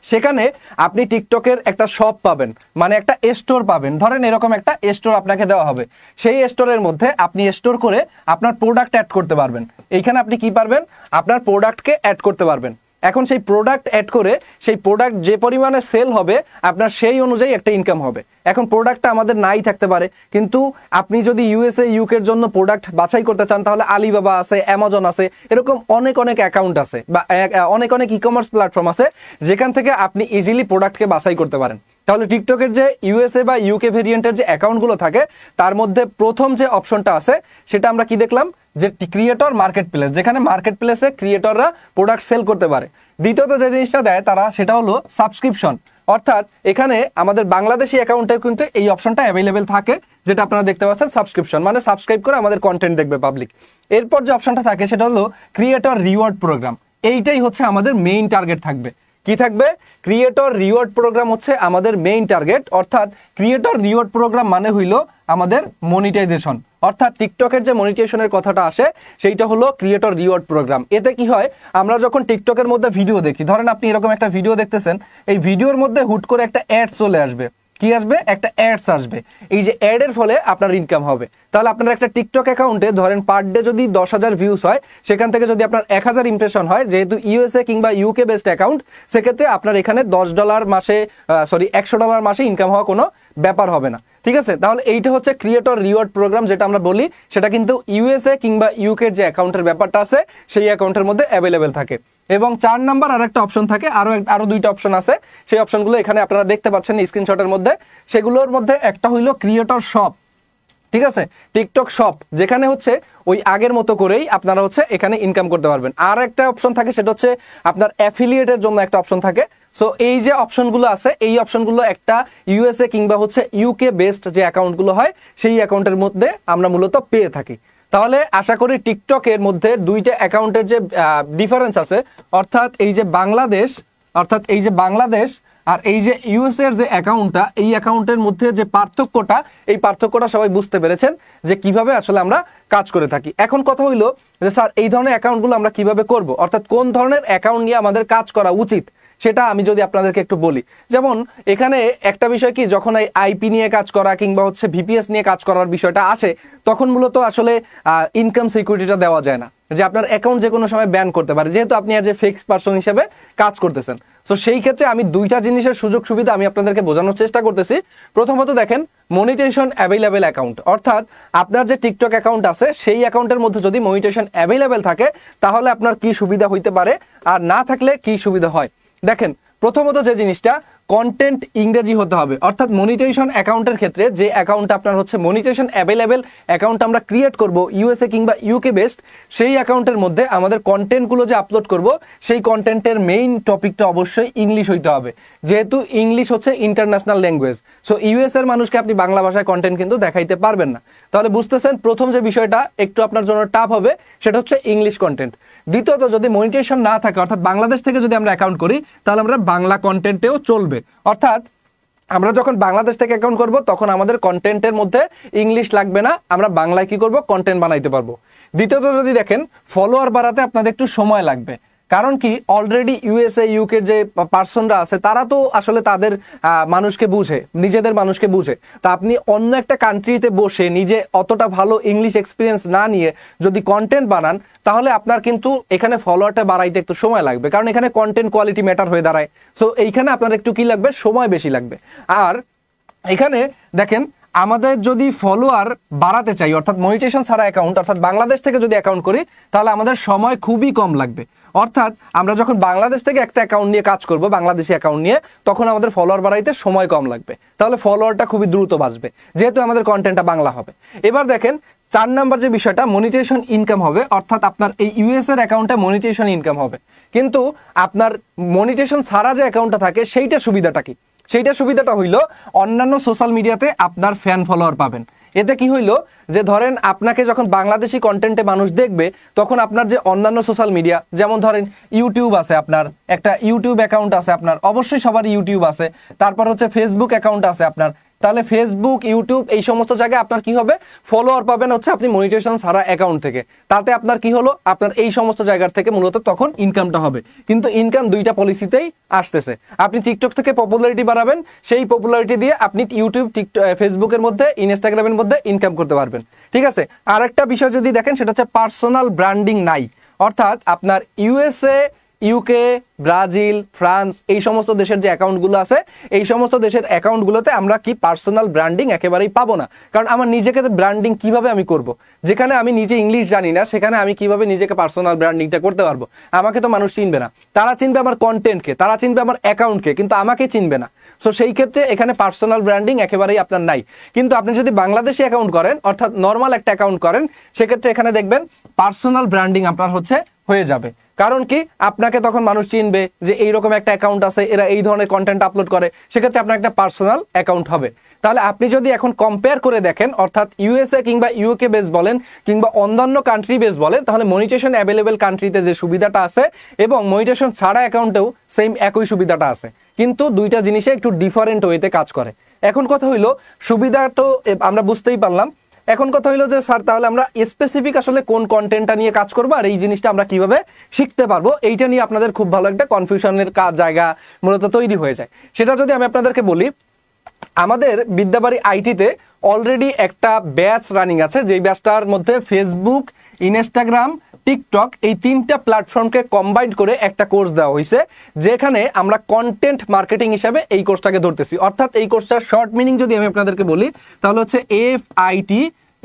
সেখানে আপনি টিকটকের একটা শপ পাবেন, মানে একটা স্টোর পাবেন। ধরেন এরকম একটা স্টোর আপনাকে দেওয়া হবে, সেই স্টোরের মধ্যে আপনি স্টোর করে আপনার প্রোডাক্ট অ্যাড করতে পারবেন। এইখানে আপনি কি পারবেন? আপনার প্রোডাক্টকে অ্যাড করতে পারবেন। এখন সেই প্রোডাক্ট অ্যাড করে সেই প্রোডাক্ট যে পরিমাণে সেল হবে আপনার সেই অনুযায়ী একটা ইনকাম হবে। এখন প্রোডাক্টটা আমাদের নাই থাকতে পারে, কিন্তু আপনি যদি ইউএসএ ইউকের জন্য প্রোডাক্ট বাছাই করতে চান তাহলে আলিবাবা আছে, অ্যামাজন আছে, এরকম অনেক অনেক অ্যাকাউন্ট আছে বা অনেক অনেক ই কমার্স প্ল্যাটফর্ম আছে যেখান থেকে আপনি ইজিলি প্রোডাক্টকে বাছাই করতে পারেন। তাহলে টিকটকের যে ইউএসএ বা ইউকে ভেরিয়েন্টের যে অ্যাকাউন্টগুলো থাকে তার মধ্যে প্রথম যে অপশনটা আছে সেটা আমরা কি দেখলাম, যে ক্রিয়েটর মার্কেট প্লেস, যেখানে মার্কেট প্লেসে ক্রিয়েটররা প্রোডাক্ট সেল করতে পারে। দ্বিতীয়ত যে জিনিসটা দেয় তারা সেটা হলো সাবস্ক্রিপশন, অর্থাৎ এখানে আমাদের বাংলাদেশি অ্যাকাউন্টে কিন্তু এই অপশনটা অ্যাভেলেবেল থাকে, যেটা আপনারা দেখতে পাচ্ছেন সাবস্ক্রিপশন, মানে সাবস্ক্রাইব করে আমাদের কন্টেন্ট দেখবে পাবলিক। এরপর যে অপশনটা থাকে সেটা হলো ক্রিয়েটর রিওয়ার্ড প্রোগ্রাম। এইটাই হচ্ছে আমাদের মেইন টার্গেট থাকবে। কি থাকবে? ক্রিয়েটর রিওয়ার্ড প্রোগ্রাম হচ্ছে আমাদের মেইন টার্গেট, অর্থাৎ ক্রিয়েটর রিওয়ার্ড প্রোগ্রাম মানে হইল আমাদের মনিটাইজেশন, অর্থাৎ টিকটকের যে মনিটাইজেশনের কথাটা আসে সেইটা হলো ক্রিয়েটর রিওয়ার্ড প্রোগ্রাম। এতে কি হয়, আমরা যখন টিকটকের মধ্যে ভিডিও দেখি, ধরেন আপনি এরকম একটা ভিডিও দেখতেছেন, এই ভিডিওর মধ্যে হুট করে একটা অ্যাড চলে আসবে। কি আসবে? একটা অ্যাডস আসবে। এই যে অ্যাডের ফলে আপনার ইনকাম হবে। তাহলে আপনার একটা টিকটক অ্যাকাউন্টে ধরেন পার ডে যদি 10,000 ভিউজ হয়, সেখান থেকে যদি আপনার 1,000 ইমপ্রেশন হয়, যেহেতু ইউএসএ কিংবা ইউকে বেসড অ্যাকাউন্ট, সেক্ষেত্রে আপনার এখানে $10 মাসে $100 মাসে ইনকাম হওয়া কোনো ব্যাপার হবে না। ঠিক আছে, তাহলে এইটা হচ্ছে ক্রিয়েটর রিওয়ার্ড প্রোগ্রাম যেটা আমরা বলি, সেটা কিন্তু ইউএসএ কিংবা ইউকের যে অ্যাকাউন্টের ব্যাপারটা আছে সেই অ্যাকাউন্টের মধ্যে অ্যাভেলেবেল থাকে। এবং 4 নাম্বার আর একটা অপশন থাকে, আরো 2টা অপশন আছে, সেই অপশনগুলো এখানে আপনারা দেখতে পাচ্ছেন স্ক্রিনশটের মধ্যে। সেগুলোর মধ্যে একটা হইলো ক্রিয়েটর শপ। ঠিক আছে, টিকটক শপ, যেখানে হচ্ছে ওই আগের মতো করেই আপনারা হচ্ছে এখানে ইনকাম করতে পারবেন। আর একটা অপশন থাকে সেটা হচ্ছে আপনার অ্যাফিলিয়েটের জন্য একটা অপশন থাকে। সো এই যে অপশনগুলো আছে, এই অপশনগুলো একটা ইউএসএ কিংবা হচ্ছে ইউকে বেসড যে অ্যাকাউন্টগুলো হয় সেই অ্যাকাউন্টের মধ্যে আমরা মূলত পেয়ে থাকি। তাহলে আশা করি টিকটকের মধ্যে 2টা অ্যাকাউন্টের যে ডিফারেন্স আছে, অর্থাৎ এই যে বাংলাদেশ আর এই যে ইউএসএ এর যে অ্যাকাউন্টটা, এই অ্যাকাউন্টের মধ্যে যে পার্থক্যটা, এই পার্থক্যটা সবাই বুঝতে পেরেছেন যে কিভাবে আসলে আমরা কাজ করে থাকি। এখন কথা হইলো যে স্যার এই ধরনের অ্যাকাউন্টগুলো আমরা কিভাবে করব, অর্থাৎ কোন ধরনের অ্যাকাউন্ট নিয়ে আমাদের কাজ করা উচিত সেটা আমি যদি আপনাদেরকে একটু বলি। যেমন এখানে একটা বিষয় কি, যখন এই আইপি নিয়ে কাজ করা কিংবা হচ্ছে ভিপিএস নিয়ে কাজ করার বিষয়টা আসে, তখন মূলত আসলে ইনকাম সিকিউরিটিটা দেওয়া যায় না, যে আপনার অ্যাকাউন্ট যে কোনো সময় ব্যান করতে পারে, যেহেতু আপনি অ্যাজ এ ফিক্সড পারসন হিসেবে কাজ করতেছেন। তো সেই ক্ষেত্রে আমি 2টা জিনিসের সুযোগ সুবিধা আমি আপনাদেরকে বোঝানোর চেষ্টা করতেছি। প্রথমত দেখেন, মনিটাইজেশন অ্যাভেলেবেল অ্যাকাউন্ট, অর্থাৎ আপনার যে টিকটক অ্যাকাউন্ট আছে সেই অ্যাকাউন্টের মধ্যে যদি মনিটাইজেশন অ্যাভেলেবেল থাকে তাহলে আপনার কি সুবিধা হইতে পারে, আর না থাকলে কি সুবিধা হয়। দেখেন, প্রথমত যে জিনিসটা, কন্টেন্ট ইংরেজি হতে হবে, অর্থাৎ মনিটাইজেশন অ্যাকাউন্টের ক্ষেত্রে যে অ্যাকাউন্ট আপনার হচ্ছে মনিটাইজেশন অ্যাভেলেবেল অ্যাকাউন্ট আমরা ক্রিয়েট করব ইউএসএ কিংবা ইউকে বেসড, সেই অ্যাকাউন্টের মধ্যে আমাদের কন্টেন্টগুলো যে আপলোড করব সেই কন্টেন্টের মেইন টপিকটা অবশ্যই ইংলিশ হইতে হবে, যেহেতু ইংলিশ হচ্ছে ইন্টারন্যাশনাল ল্যাঙ্গুয়েজ। সো ইউএস এর মানুষকে আপনি বাংলা ভাষায় কন্টেন্ট কিন্তু দেখাইতে পারবেন না। তাহলে বুঝতেছেন প্রথম যে বিষয়টা একটু আপনার জন্য টাফ হবে সেটা হচ্ছে ইংলিশ কন্টেন্ট। দ্বিতীয়ত, যদি মনিটাইজেশন না থাকে, অর্থাৎ বাংলাদেশ থেকে যদি আমরা অ্যাকাউন্ট করি তাহলে আমরা বাংলা কন্টেন্টেও চলবে, অর্থাৎ আমরা যখন বাংলাদেশ থেকে অ্যাকাউন্ট করব তখন আমাদের কন্টেন্টের মধ্যে ইংলিশ লাগবে না, আমরা বাংলায় কি করব, কন্টেন্ট বানাইতে পারবো। দ্বিতীয়ত, যদি দেখেন ফলোয়ার বাড়াতে আপনাদের একটু সময় লাগবে, কারণ কি অলরেডি ইউএসএ ইউকের যে পার্সনরা আছে তারা তো আসলে তাদের মানুষকে বুঝে, নিজেদের মানুষকে বুঝে। তা আপনি অন্য একটা কান্ট্রিতে বসে নিজে অতটা ভালো ইংলিশ এক্সপিরিয়েন্স না নিয়ে যদি কন্টেন্ট বানান, তাহলে আপনার কিন্তু এখানে ফলোয়ারটা বাড়াইতে একটু সময় লাগবে, কারণ এখানে কন্টেন্ট কোয়ালিটি ম্যাটার হয়ে দাঁড়ায়। সো এইখানে আপনার একটু কি লাগবে, সময় বেশি লাগবে। আর এখানে দেখেন, আমাদের যদি ফলোয়ার বাড়াতে চাই, অর্থাৎ মনিটাইজেশন ছাড়া অ্যাকাউন্ট, অর্থাৎ বাংলাদেশ থেকে যদি অ্যাকাউন্ট করি, তাহলে আমাদের সময় খুবই কম লাগবে। অর্থাৎ আমরা যখন বাংলাদেশ থেকে একটা অ্যাকাউন্ট নিয়ে কাজ করব, বাংলাদেশি অ্যাকাউন্ট নিয়ে, তখন আমাদের ফলোয়ার বাড়াইতে সময় কম লাগবে, তাহলে ফলোয়ারটা খুবই দ্রুত বাড়বে, যেহেতু আমাদের কন্টেন্টটা বাংলা হবে। এবার দেখেন 4 নাম্বার যে বিষয়টা, মনিটাইজেশন ইনকাম হবে, অর্থাৎ আপনার এই ইউএস এর অ্যাকাউন্টে মনিটাইজেশন ইনকাম হবে, কিন্তু আপনার মনিটাইজেশন ছাড়া যে অ্যাকাউন্টটা থাকে সেইটা সুবিধাটা কি, সেইটা সুবিধাটা হইলো অন্যান্য সোশ্যাল মিডিয়াতে আপনার ফ্যান ফলোয়ার পাবেন। এতে কি হইলো, যে ধরেন আপনাকে যখন বাংলাদেশি কন্টেন্টে মানুষ দেখবে, তখন আপনার যে অন্যান্য সোশ্যাল মিডিয়া, যেমন ধরেন ইউটিউব আছে, আপনার একটা ইউটিউব অ্যাকাউন্ট আছে, আপনার অবশ্যই সবারই ইউটিউব আছে, তারপর হচ্ছে ফেসবুক অ্যাকাউন্ট আছে আপনার, তাহলে ফেসবুক, ইউটিউব এই সমস্ত জায়গায় আপনার কি হবে, ফলোয়ার পাবেন হচ্ছে আপনি মনিটাইজেশন ছাড়া অ্যাকাউন্ট থেকে। তাতে আপনার কি হলো, আপনার এই সমস্ত জায়গার থেকে মূলত তখন ইনকামটা হবে। কিন্তু ইনকাম 2টা পলিসিতেই আসতেছে। আপনি টিকটক থেকে পপুলারিটি বাড়াবেন, সেই পপুলারিটি দিয়ে আপনি ইউটিউব, টিকটক, ফেসবুকের মধ্যে, ইনস্টাগ্রামের মধ্যে ইনকাম করতে পারবেন। ঠিক আছে, আরেকটা বিষয় যদি দেখেন সেটা হচ্ছে পার্সোনাল ব্র্যান্ডিং নাই, অর্থাৎ আপনার ইউএসএ ইউকে, ব্রাজিল, ফ্রান্স এই সমস্ত দেশের যে অ্যাকাউন্টগুলো আছে এই সমস্ত দেশের অ্যাকাউন্টগুলোতে আমরা কি পার্সোনাল ব্র্যান্ডিং একেবারেই পাবো না। কারণ আমার নিজেকে ব্র্যান্ডিং কিভাবে আমি করব, যেখানে আমি নিজে ইংলিশ জানি না সেখানে আমি কিভাবে নিজেকে পার্সোনাল ব্র্যান্ডিংটা করতে পারবো? আমাকে তো মানুষ চিনবে না, তারা চিনবে আমার কন্টেন্টকে, তারা চিনবে আমার অ্যাকাউন্টকে, কিন্তু আমাকে চিনবে না। সো সেই ক্ষেত্রে এখানে পার্সোনাল ব্র্যান্ডিং একেবারেই আপনার নাই। কিন্তু আপনি যদি বাংলাদেশি অ্যাকাউন্ট করেন, অর্থাৎ নর্মাল একটা অ্যাকাউন্ট করেন, সেক্ষেত্রে এখানে দেখবেন পার্সোনাল ব্র্যান্ডিং আপনার হয়ে যাবে। কারণ কি, আপনাকে তখন মানুষ চিনবে যে এইরকম একটা অ্যাকাউন্ট আছে, এরা এই ধরনের কন্টেন্ট আপলোড করে, সেক্ষেত্রে আপনার একটা পার্সোনাল অ্যাকাউন্ট হবে। তাহলে আপনি যদি এখন কম্পেয়ার করে দেখেন, অর্থাৎ ইউএসএ কিংবা ইউকে বেস বলেন কিংবা অন্যান্য কান্ট্রি বেস বলেন, তাহলে মনিটেশন অ্যাভেলেবেল কান্ট্রিতে যে সুবিধাটা আছে এবং মনিটেশন ছাড়া অ্যাকাউন্টেও সেম একই সুবিধাটা আছে, কিন্তু দুইটা জিনিসে একটু ডিফারেন্ট ওয়েতে কাজ করে। এখন কথা হইলো, সুবিধা তো আমরা বুঝতেই পারলাম, এখন কথা হইলো যে স্যার তাহলে আমরা স্পেসিফিক আসলে কোন কন্টেন্টটা নিয়ে কাজ করবো আর এই জিনিসটা আমরা কিভাবে শিখতে পারবো, এইটা নিয়ে আপনাদের খুব ভালো একটা কনফিউশনের জায়গা মূলত তৈরি হয়ে যায়। সেটা যদি আমি আপনাদেরকে বলি, আমাদের বিদ্যাবাড়ি আইটিতে অলরেডি একটা ব্যাচ রানিং আছে, যেই ব্যাচটার মধ্যে ফেসবুক, ইনস্টাগ্রাম, টিকটক এই তিনটা প্ল্যাটফর্মকে কম্বাইন্ড করে একটা কোর্স দেওয়া হয়েছে, যেখানে আমরা কন্টেন্ট মার্কেটিং হিসাবে এই কোর্সটাকে ধরতেছি। অর্থাৎ এই কোর্সটার শর্ট মিনিং যদি আমি আপনাদেরকে বলি তাহলে হচ্ছে এফআইটি,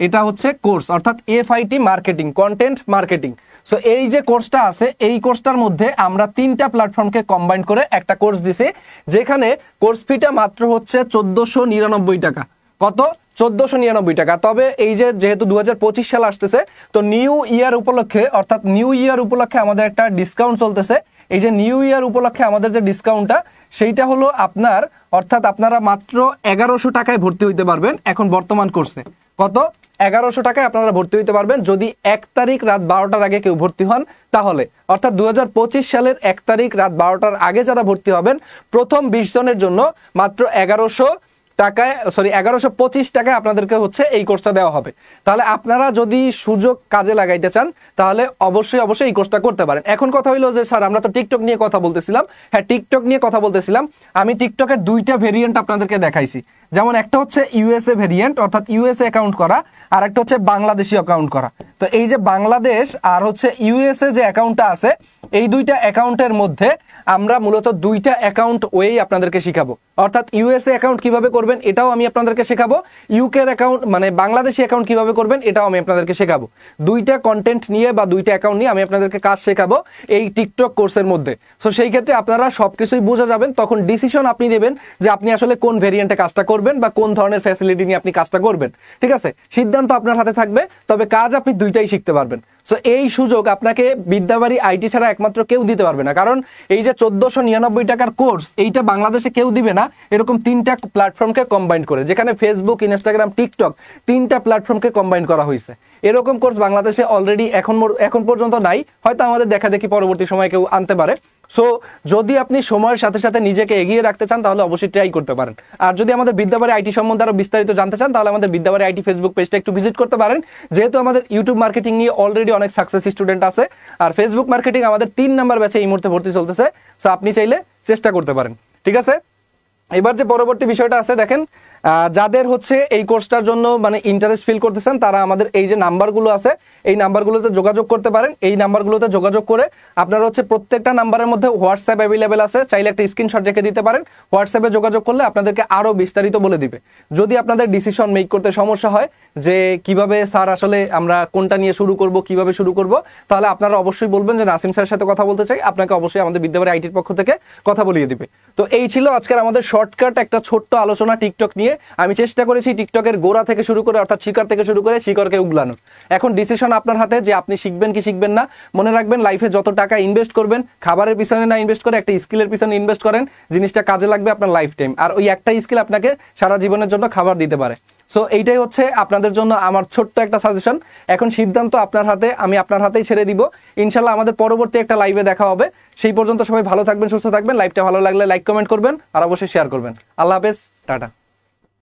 এটা হচ্ছে কোর্স, অর্থাৎ FIT marketing, content marketing. So এই যে কোর্সটা আছে এই কোর্সটার মধ্যে আমরা তিনটা প্ল্যাটফর্মকে কম্বাইন করে একটা কোর্স দিছি, যেখানে কোর্স ফিটা মাত্র হচ্ছে 1499 টাকা। কত? 1499 টাকা। তবে এই যে যেহেতু 2025 সাল আসতেছে, তো নিউ ইয়ার উপলক্ষে, অর্থাৎ নিউ ইয়ার উপলক্ষে আমাদের একটা ডিসকাউন্ট চলতেছে। এই যে নিউ ইয়ার উপলক্ষে আমাদের যে ডিসকাউন্টটা, সেইটা হলো আপনার, অর্থাৎ আপনারা মাত্র 1100 টাকায় ভর্তি হইতে পারবেন এখন বর্তমান কোর্সে। কত? 1100 টাকায় আপনারা ভর্তি হইতে পারবেন যদি 1 তারিখ রাত 12টার আগে কেউ ভর্তি হন তাহলে। অর্থাৎ 2025 সালের 1 তারিখ রাত 12টার আগে যারা ভর্তি হবেন, প্রথম 20 জনের জন্য মাত্র 1125 টাকায় আপনাদেরকে হচ্ছে এই কোর্সটা দেওয়া হবে। তাহলে আপনারা যদি সুযোগ কাজে লাগাইতে চান তাহলে অবশ্যই এই কোর্সটা করতে পারেন। এখন কথা হইলো যে স্যার আমরা তো টিকটক নিয়ে কথা বলতেছিলাম। হ্যাঁ, টিকটক নিয়ে কথা বলতেছিলাম। আমি টিকটকের দুইটা ভেরিয়েন্ট আপনাদেরকে দেখাইছি। যেমন একটা হচ্ছে ইউএসএ ভেরিয়েন্ট, অর্থাৎ ইউএসএ অ্যাকাউন্ট করা, আর একটা হচ্ছে বাংলাদেশি অ্যাকাউন্ট করা। তো এই যে বাংলাদেশ আর হচ্ছে ইউএসএ যে অ্যাকাউন্টটা আছে, এই দুইটা অ্যাকাউন্টের মধ্যে আমরা মূলত দুইটা অ্যাকাউন্ট ওয়েই আপনাদেরকে শিখাবো। অর্থাৎ ইউএসএ অ্যাকাউন্ট কিভাবে করবেন এটাও আমি আপনাদেরকে শেখাবো, ইউকের অ্যাকাউন্ট মানে বাংলাদেশি অ্যাকাউন্ট কিভাবে করবেন এটাও আমি আপনাদেরকে শেখাবো। দুইটা কন্টেন্ট নিয়ে বা দুইটা অ্যাকাউন্ট নিয়ে আমি আপনাদেরকে কাজ শেখাবো এই টিকটক কোর্সের মধ্যে। সো সেই ক্ষেত্রে আপনারা সবকিছুই বুঝে যাবেন, তখন ডিসিশন আপনি নেবেন যে আপনি আসলে কোন ভেরিয়েন্টে কাজটা করবেন বা কোন ধরনের ফ্যাসিলিটি নিয়ে আপনি কাজটা করবেন। ঠিক আছে, সিদ্ধান্ত আপনার হাতে থাকবে, তবে কাজ আপনি দুইটাই শিখতে পারবেন। সো এই সুযোগ আপনাকে বিদ্যাবাড়ি আইটি ছাড়া একমাত্র কেউ দিতে পারবে না। কারণ এই যে 1499 টাকার কোর্স, এইটা বাংলাদেশে কেউ দিবে না এরকম তিনটা প্ল্যাটফর্মকে কম্বাইন করে, যেখানে ফেসবুক, ইনস্টাগ্রাম, টিকটক তিনটা প্ল্যাটফর্মকে কম্বাইন করা হয়েছে। এরকম কোর্স বাংলাদেশে অলরেডি এখন পর্যন্ত নাই, হয়তো আমাদের দেখা দেখি পরবর্তী সময় কেউ আনতে পারে। সো যদি আপনি সময়ের সাথে সাথে নিজেকে এগিয়ে রাখতে চান তাহলে অবশ্যই ট্রাই করতে পারেন। আর যদি আমাদের বিদ্যাবাড়ি আইটি সম্বন্ধে আরো বিস্তারিত জানতে চান তাহলে আমাদের বিদ্যাবাড়ি আইটি ফেসবুক পেজটা একটু ভিজিট করতে পারেন, যেহেতু আমাদের ইউটিউব মার্কেটিং নিয়ে অলরেডি অনেক সাকসেস স্টুডেন্ট আছে। আর ফেসবুক মার্কেটিং আমাদের 3 নাম্বার ব্যাচে এই মুহূর্তে ভর্তি চলতেছে। সো আপনি চাইলে চেষ্টা করতে পারেন। ঠিক আছে, এবার যে পরবর্তী বিষয়টা আছে দেখেন, যাদের হচ্ছে এই কোর্সটার জন্য মানে ইন্টারেস্ট ফিল করতেছেন তারা আমাদের এই যে নাম্বারগুলো আছে এই নাম্বারগুলোতে যোগাযোগ করতে পারেন। এই নাম্বারগুলোতে যোগাযোগ করে আপনারা হচ্ছে প্রত্যেকটা নাম্বারের মধ্যে হোয়াটসঅ্যাপ অ্যাভেলেবেল আছে, চাইলে একটা স্ক্রিনশট রেখে দিতে পারেন। হোয়াটসঅ্যাপে যোগাযোগ করলে আপনাদেরকে আরো বিস্তারিত বলে দিবে। যদি আপনাদের ডিসিশন মেক করতে সমস্যা হয় যে কিভাবে স্যার আসলে আমরা কোনটা নিয়ে শুরু করব, কিভাবে শুরু করব, তাহলে আপনারা অবশ্যই বলবেন যে নাসিম স্যারের সাথে কথা বলতে চাই, আপনাকে অবশ্যই আমাদের বিদ্যাবাড়ি আইটির পক্ষ থেকে কথা বলিয়ে দিবে। তো এই ছিল আজকের আমাদের শর্টকাট একটা ছোট্ট আলোচনা টিকটক নিয়ে। আমি চেষ্টা করেছি টিকটকের গোড়া থেকে শুরু করে, অর্থাৎ শিকার থেকে শুরু করে শিকড়কে উগলানোর। এখন ডিসিশন আপনার হাতে যে আপনি শিখবেন কি শিখবেন না। মনে রাখবেন, লাইফে যত টাকা ইনভেস্ট করবেন খাবারের পিছনে না ইনভেস্ট করে একটা স্কিলের পিছনে ইনভেস্ট করেন, জিনিসটা কাজে লাগবে আপনার লাইফ টাইম। আর ওই একটা স্কিল আপনাকে সারা জীবনের জন্য খাবার দিতে পারে। সো এইটাই হচ্ছে আপনাদের জন্য আমার ছোট্ট একটা সাজেশন। এখন সিদ্ধান্ত আপনার হাতে, আমি আপনার হাতেই ছেড়ে দিব। ইনশাল্লাহ আমাদের পরবর্তী একটা লাইভে দেখা হবে। সেই পর্যন্ত সবাই ভালো থাকবেন, সুস্থ থাকবেন। লাইভটা ভালো লাগলে লাইক কমেন্ট করবেন আর অবশ্যই শেয়ার করবেন। আল্লাহ হাফেজ, টাটা।